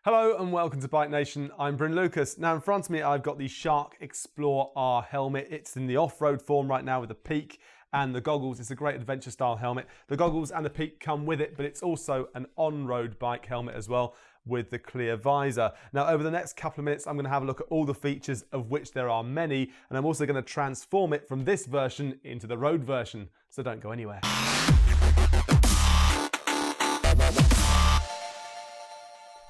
Hello and welcome to BikeNation. I'm Bryn Lucas. Now in front of me I've got the Shark Explore-R helmet. It's in the off-road form right now with the peak and the goggles. It's a great adventure style helmet. The goggles and the peak come with it, but it's also an on-road bike helmet as well with the clear visor. Now over the next couple of minutes I'm going to have a look at all the features, of which there are many, and I'm also going to transform it from this version into the road version. So don't go anywhere.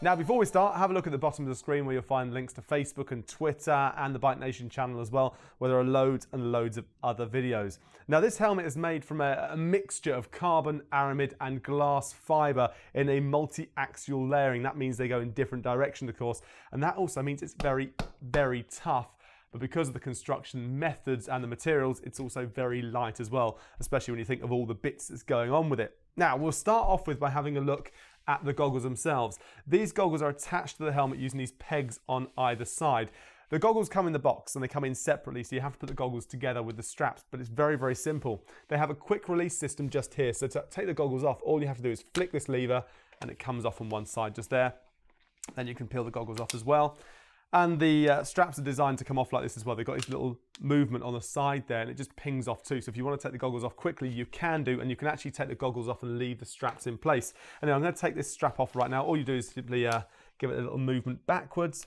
Now before we start, have a look at the bottom of the screen where you'll find links to Facebook and Twitter and the BikeNation channel as well, where there are loads and loads of other videos. Now this helmet is made from a mixture of carbon, aramid and glass fibre in a multi-axial layering. That means they go in different directions, of course, and that also means it's very, very tough. But because of the construction methods and the materials, it's also very light as well, especially when you think of all the bits that's going on with it. Now, we'll start off by having a look at the goggles themselves. These goggles are attached to the helmet using these pegs on either side. The goggles come in the box and they come in separately, so you have to put the goggles together with the straps, but it's very, very simple. They have a quick release system just here, so to take the goggles off, all you have to do is flick this lever and it comes off on one side just there. Then you can peel the goggles off as well. And the straps are designed to come off like this as well. They've got this little movement on the side there and it just pings off too. So if you want to take the goggles off quickly, you can do, and you can actually take the goggles off and leave the straps in place. And now I'm going to take this strap off right now. All you do is simply give it a little movement backwards.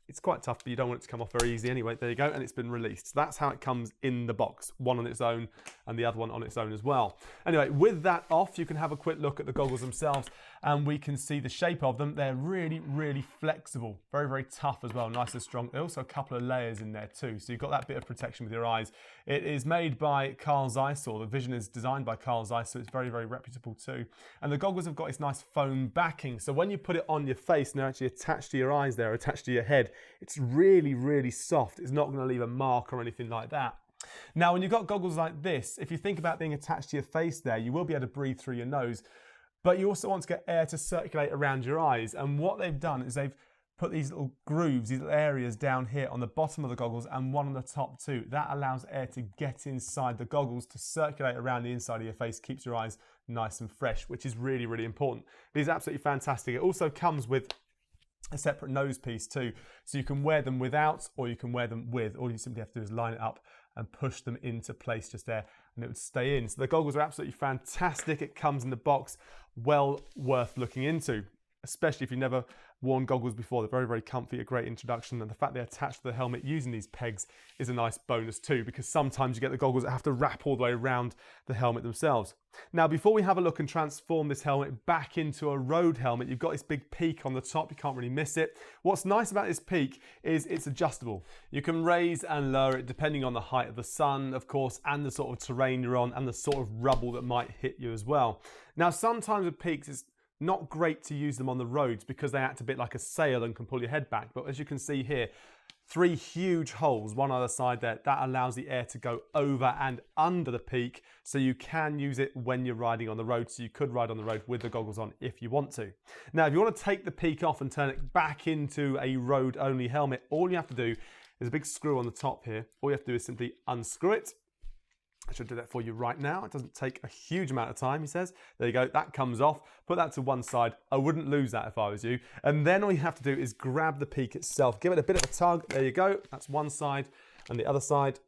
It's quite tough, but you don't want it to come off very easy anyway. There you go, and it's been released. So that's how it comes in the box, one on its own and the other one on its own as well. Anyway, with that off, you can have a quick look at the goggles themselves and we can see the shape of them. They're really, really flexible, very, very tough as well, nice and strong. There's also a couple of layers in there too, so you've got that bit of protection with your eyes. It is made by Carl Zeiss, or the vision is designed by Carl Zeiss, so it's very, very reputable too. And the goggles have got this nice foam backing, so when you put it on your face and they're actually attached to your eyes there, attached to your head, it's really, really soft. It's not going to leave a mark or anything like that. Now, when you've got goggles like this, if you think about being attached to your face there, you will be able to breathe through your nose, but you also want to get air to circulate around your eyes. And what they've done is they've put these little grooves, these little areas down here on the bottom of the goggles and one on the top too. That allows air to get inside the goggles to circulate around the inside of your face, keeps your eyes nice and fresh, which is really, really important. These are absolutely fantastic. It also comes with a separate nose piece too, so you can wear them without or you can wear them with. All you simply have to do is line it up and push them into place just there and it would stay in. So the goggles are absolutely fantastic. It comes in the box, well worth looking into, especially if you've never worn goggles before. They're very, very comfy, a great introduction, and the fact they're attached to the helmet using these pegs is a nice bonus too, because sometimes you get the goggles that have to wrap all the way around the helmet themselves. Now, before we have a look and transform this helmet back into a road helmet, you've got this big peak on the top. You can't really miss it. What's nice about this peak is it's adjustable. You can raise and lower it depending on the height of the sun, of course, and the sort of terrain you're on and the sort of rubble that might hit you as well. Now, sometimes with peaks, it's not great to use them on the roads because they act a bit like a sail and can pull your head back. But as you can see here, 3 huge holes, one either side there, that allows the air to go over and under the peak, so you can use it when you're riding on the road. So you could ride on the road with the goggles on if you want to. Now, if you want to take the peak off and turn it back into a road-only helmet, all you have to do is a big screw on the top here. All you have to do is simply unscrew it. I should do that for you right now. It doesn't take a huge amount of time, he says. There you go, that comes off. Put that to one side. I wouldn't lose that if I was you. And then all you have to do is grab the peak itself. Give it a bit of a tug. There you go. That's one side. And the other side,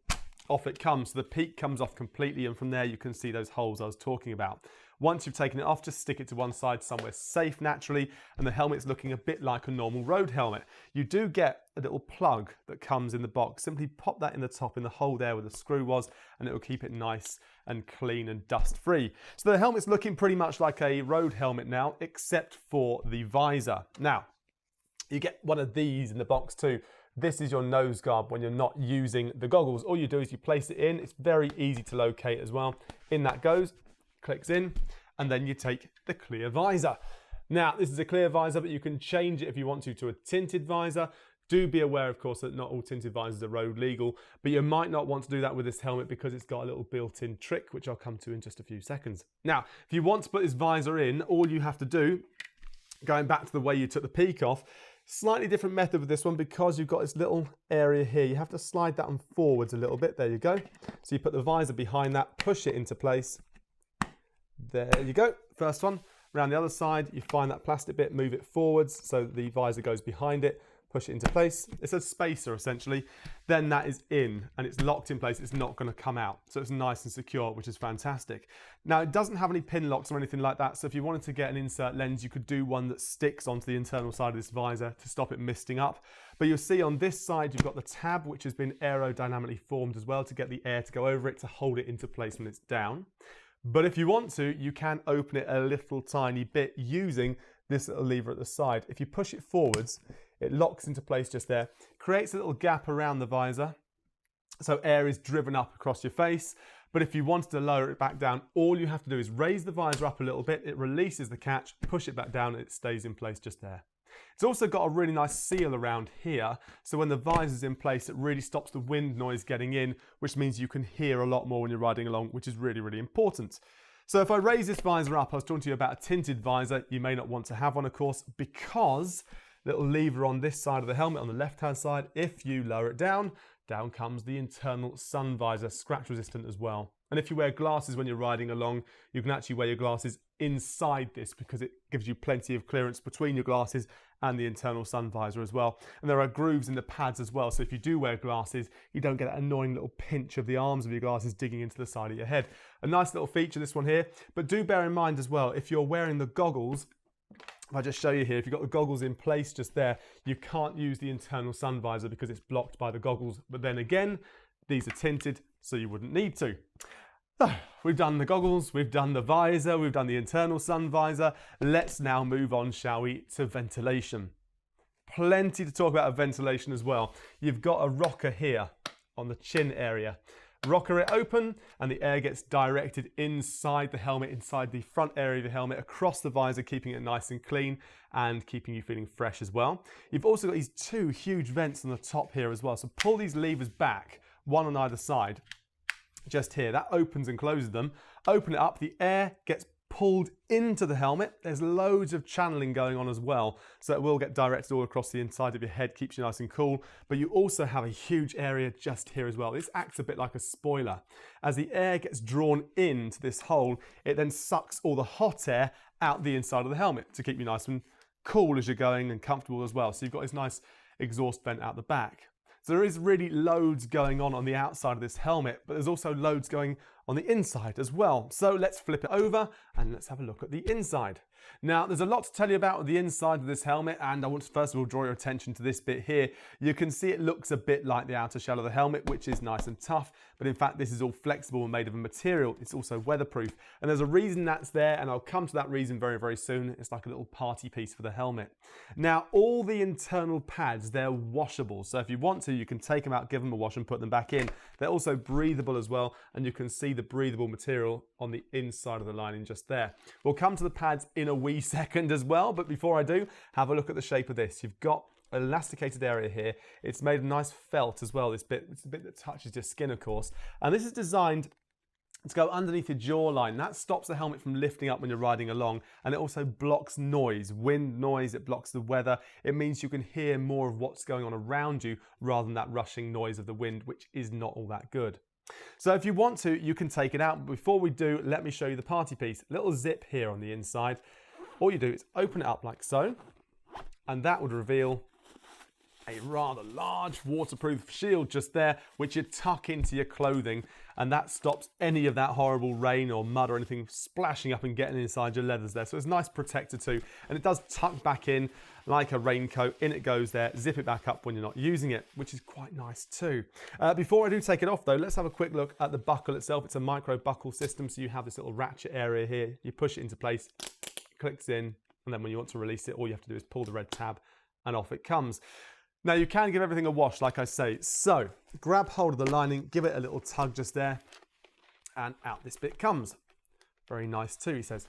off it comes. So the peak comes off completely, and from there you can see those holes I was talking about. Once you've taken it off, just stick it to one side somewhere safe naturally, and the helmet's looking a bit like a normal road helmet. You do get a little plug that comes in the box. Simply pop that in the top, in the hole there where the screw was, and it will keep it nice and clean and dust free. So the helmet's looking pretty much like a road helmet now, except for the visor. Now, you get one of these in the box too. This is your nose guard when you're not using the goggles. All you do is you place it in. It's very easy to locate as well. In that goes. Clicks in, and then you take the clear visor. Now, this is a clear visor, but you can change it if you want to a tinted visor. Do be aware, of course, that not all tinted visors are road legal, but you might not want to do that with this helmet because it's got a little built-in trick, which I'll come to in just a few seconds. Now, if you want to put this visor in, all you have to do, going back to the way you took the peak off, slightly different method with this one because you've got this little area here. You have to slide that one forwards a little bit. There you go. So you put the visor behind that, push it into place. There you go, first one. Around the other side, you find that plastic bit, move it forwards so the visor goes behind it, push it into place. It's a spacer essentially. Then that is in and it's locked in place. It's not going to come out. So it's nice and secure, which is fantastic. Now it doesn't have any pin locks or anything like that. So if you wanted to get an insert lens, you could do one that sticks onto the internal side of this visor to stop it misting up. But you'll see on this side, you've got the tab, which has been aerodynamically formed as well to get the air to go over it to hold it into place when it's down. But if you want to, you can open it a little tiny bit using this little lever at the side. If you push it forwards, it locks into place just there, creates a little gap around the visor, so air is driven up across your face. But if you wanted to lower it back down, all you have to do is raise the visor up a little bit, it releases the catch, push it back down, and it stays in place just there. It's also got a really nice seal around here, so when the visor's in place, it really stops the wind noise getting in, which means you can hear a lot more when you're riding along, which is really, really important. So if I raise this visor up, I was talking to you about a tinted visor. You may not want to have one, of course, because little lever on this side of the helmet, on the left-hand side, if you lower it down, down comes the internal sun visor, scratch resistant as well. And if you wear glasses when you're riding along, you can actually wear your glasses inside this because it gives you plenty of clearance between your glasses and the internal sun visor as well. And there are grooves in the pads as well, so if you do wear glasses, you don't get that annoying little pinch of the arms of your glasses digging into the side of your head. A nice little feature, this one here. But do bear in mind as well, if you're wearing the goggles, if I just show you here, if you've got the goggles in place just there, you can't use the internal sun visor because it's blocked by the goggles. But then again, these are tinted, so you wouldn't need to. So, we've done the goggles, we've done the visor, we've done the internal sun visor. Let's now move on, shall we, to ventilation. Plenty to talk about ventilation as well. You've got a rocker here on the chin area. Rocker it open and the air gets directed inside the helmet, inside the front area of the helmet, across the visor, keeping it nice and clean and keeping you feeling fresh as well. You've also got these two huge vents on the top here as well. So pull these levers back, one on either side, just here. That opens and closes them. Open it up, the air gets pulled into the helmet. There's loads of channeling going on as well, so it will get directed all across the inside of your head, keeps you nice and cool. But you also have a huge area just here as well. This acts a bit like a spoiler. As the air gets drawn into this hole, it then sucks all the hot air out the inside of the helmet to keep you nice and cool as you're going and comfortable as well. So you've got this nice exhaust vent out the back. So there is really loads going on the outside of this helmet, but there's also loads going on the inside as well. So let's flip it over and let's have a look at the inside. Now, there's a lot to tell you about the inside of this helmet, and I want to first of all draw your attention to this bit here. You can see it looks a bit like the outer shell of the helmet, which is nice and tough, but in fact this is all flexible and made of a material. It's also weatherproof, and there's a reason that's there, and I'll come to that reason very, very soon. It's like a little party piece for the helmet. Now, all the internal pads, they're washable, so if you want to, you can take them out, give them a wash and put them back in. They're also breathable as well, and you can see the breathable material on the inside of the lining just there. We'll come to the pads in a wee second as well, but before I do, have a look at the shape of this. You've got an elasticated area here. It's made of nice felt as well. This bit, it's a bit that touches your skin, of course, and this is designed to go underneath your jawline. That stops the helmet from lifting up when you're riding along, and it also blocks noise, wind noise, it blocks the weather. It means you can hear more of what's going on around you rather than that rushing noise of the wind, which is not all that good. So if you want to, you can take it out. But before we do, let me show you the party piece. A little zip here on the inside. All you do is open it up like so, and that would reveal a rather large waterproof shield just there, which you tuck into your clothing, and that stops any of that horrible rain or mud or anything splashing up and getting inside your leathers there. So it's a nice protector too, and it does tuck back in like a raincoat. In it goes there, zip it back up when you're not using it, which is quite nice too. Before I do take it off though, let's have a quick look at the buckle itself. It's a micro buckle system, so you have this little ratchet area here. You push it into place, clicks in, and then when you want to release it, all you have to do is pull the red tab and off it comes. Now you can give everything a wash, like I say. So grab hold of the lining, give it a little tug just there, and out this bit comes. Very nice too, he says.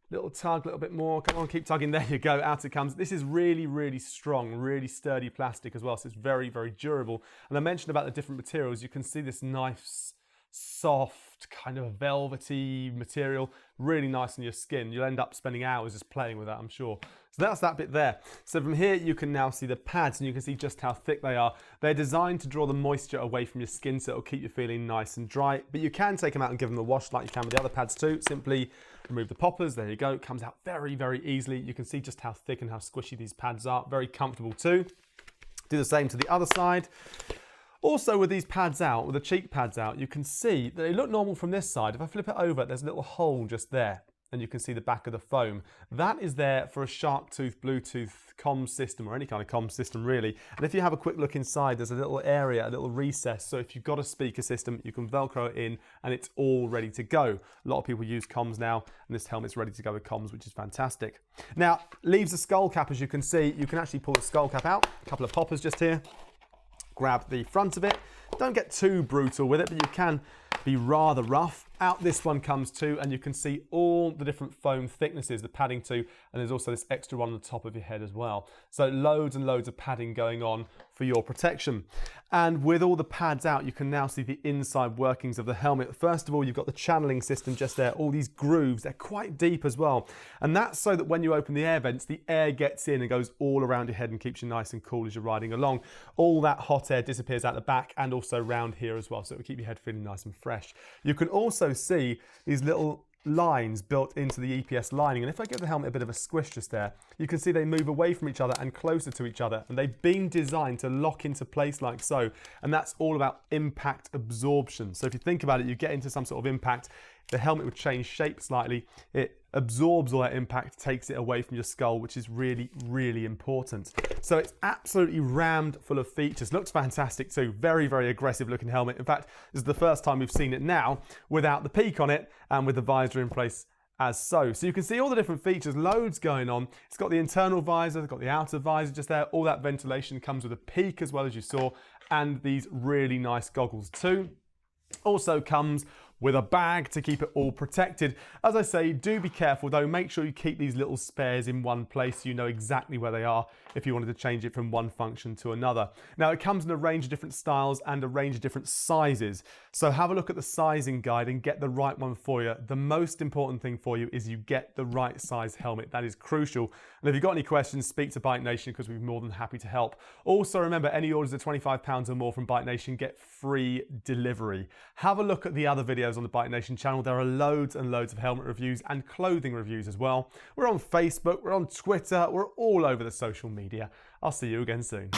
Little tug, a little bit more, come on, keep tugging, there you go, out it comes. This is really, really strong, really sturdy plastic as well, so it's very, very durable. And I mentioned about the different materials. You can see this nice, soft, kind of velvety material, really nice on your skin. You'll end up spending hours just playing with that, I'm sure. So that's that bit there. So from here, you can now see the pads, and you can see just how thick they are. They're designed to draw the moisture away from your skin, so it'll keep you feeling nice and dry. But you can take them out and give them a wash like you can with the other pads too. Simply remove the poppers. There you go. It comes out very, very easily. You can see just how thick and how squishy these pads are. Very comfortable too. Do the same to the other side. Also with these pads out, with the cheek pads out, you can see that they look normal from this side. If I flip it over, there's a little hole just there, and you can see the back of the foam. That is there for a shark tooth Bluetooth comms system, or any kind of comms system really. And if you have a quick look inside, there's a little area, a little recess. So if you've got a speaker system, you can Velcro it in and it's all ready to go. A lot of people use comms now, and this helmet's ready to go with comms, which is fantastic. Now, leaves the skull cap, as you can see. You can actually pull the skull cap out. A couple of poppers just here. Grab the front of it. Don't get too brutal with it, but you can be rather rough. Out this one comes too, and you can see all the different foam thicknesses, the padding too, and there's also this extra one on the top of your head as well. So loads and loads of padding going on for your protection. And with all the pads out, you can now see the inside workings of the helmet. First of all, you've got the channeling system just there, all these grooves, they're quite deep as well. And that's so that when you open the air vents, the air gets in and goes all around your head and keeps you nice and cool as you're riding along. All that hot air disappears out the back and also round here as well, so it will keep your head feeling nice and fresh. You can also see these little lines built into the EPS lining, and if I give the helmet a bit of a squish just there, you can see they move away from each other and closer to each other, and they've been designed to lock into place like so, and that's all about impact absorption. So if you think about it, you get into some sort of impact, the helmet would change shape slightly, it absorbs all that impact, takes it away from your skull, which is really, really important. So it's absolutely rammed full of features. Looks fantastic too. Very, very aggressive looking helmet. In fact, this is the first time we've seen it now without the peak on it and with the visor in place as so. So you can see all the different features, loads going on. It's got the internal visor, it's got the outer visor just there. All that ventilation comes with a peak as well, as you saw, and these really nice goggles too. Also comes with a bag to keep it all protected. As I say, do be careful though. Make sure you keep these little spares in one place so you know exactly where they are if you wanted to change it from one function to another. Now it comes in a range of different styles and a range of different sizes. So have a look at the sizing guide and get the right one for you. The most important thing for you is you get the right size helmet. That is crucial. And if you've got any questions, speak to BikeNation because we'd be more than happy to help. Also remember, any orders of £25 or more from BikeNation get free delivery. Have a look at the other videos on the BikeNation channel. There are loads and loads of helmet reviews and clothing reviews as well. We're on Facebook, we're on Twitter, we're all over the social media. I'll see you again soon.